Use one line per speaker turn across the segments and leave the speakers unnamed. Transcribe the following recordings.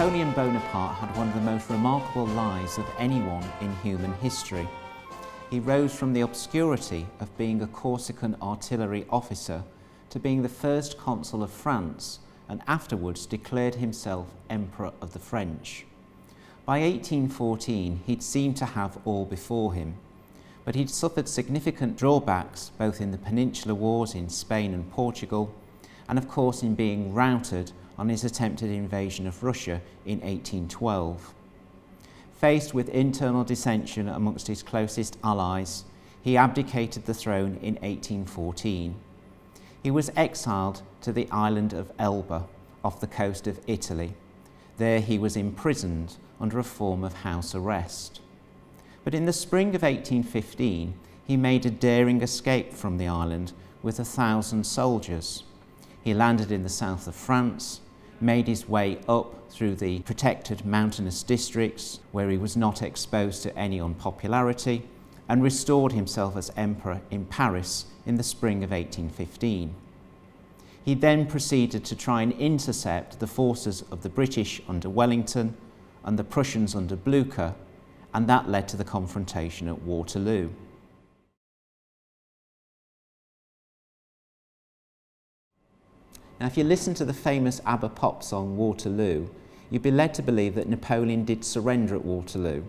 Napoleon Bonaparte had one of the most remarkable lives of anyone in human history. He rose from the obscurity of being a Corsican artillery officer to being the first consul of France, and afterwards declared himself Emperor of the French. By 1814, he'd seemed to have all before him, but he'd suffered significant drawbacks both in the Peninsular Wars in Spain and Portugal, and of course in being routed on his attempted invasion of Russia in 1812. Faced with internal dissension amongst his closest allies, he abdicated the throne in 1814. He was exiled to the island of Elba, off the coast of Italy. There he was imprisoned under a form of house arrest. But in the spring of 1815, he made a daring escape from the island with 1,000 soldiers. He landed in the south of France, made his way up through the protected mountainous districts where he was not exposed to any unpopularity, and restored himself as emperor in Paris in the spring of 1815. He then proceeded to try and intercept the forces of the British under Wellington and the Prussians under Blucher, and that led to the confrontation at Waterloo. Now, if you listen to the famous ABBA pop song Waterloo, you'd be led to believe that Napoleon did surrender at Waterloo,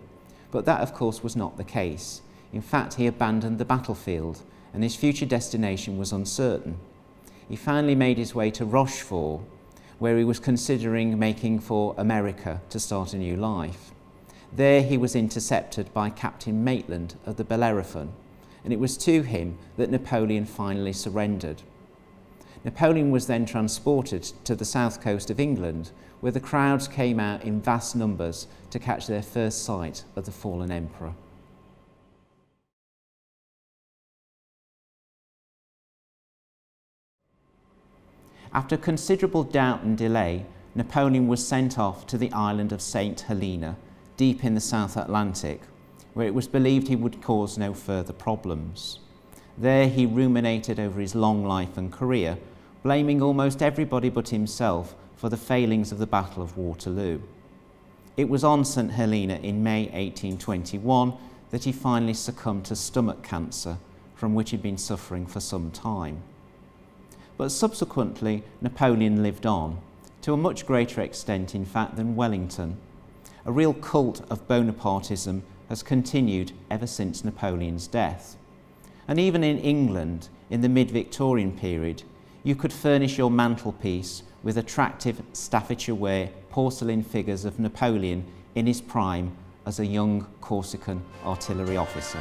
but that of course was not the case. In fact, he abandoned the battlefield and his future destination was uncertain. He finally made his way to Rochefort, where he was considering making for America to start a new life. There he was intercepted by Captain Maitland of the Bellerophon, and it was to him that Napoleon finally surrendered. Napoleon was then transported to the south coast of England, where the crowds came out in vast numbers to catch their first sight of the fallen emperor. After considerable doubt and delay, Napoleon was sent off to the island of St. Helena, deep in the South Atlantic, where it was believed he would cause no further problems. There he ruminated over his long life and career, blaming almost everybody but himself for the failings of the Battle of Waterloo. It was on St. Helena in May 1821 that he finally succumbed to stomach cancer, from which he'd been suffering for some time. But subsequently, Napoleon lived on, to a much greater extent, in fact, than Wellington. A real cult of Bonapartism has continued ever since Napoleon's death. And even in England, in the mid-Victorian period, you could furnish your mantelpiece with attractive Staffordshire-ware porcelain figures of Napoleon in his prime as a young Corsican artillery officer.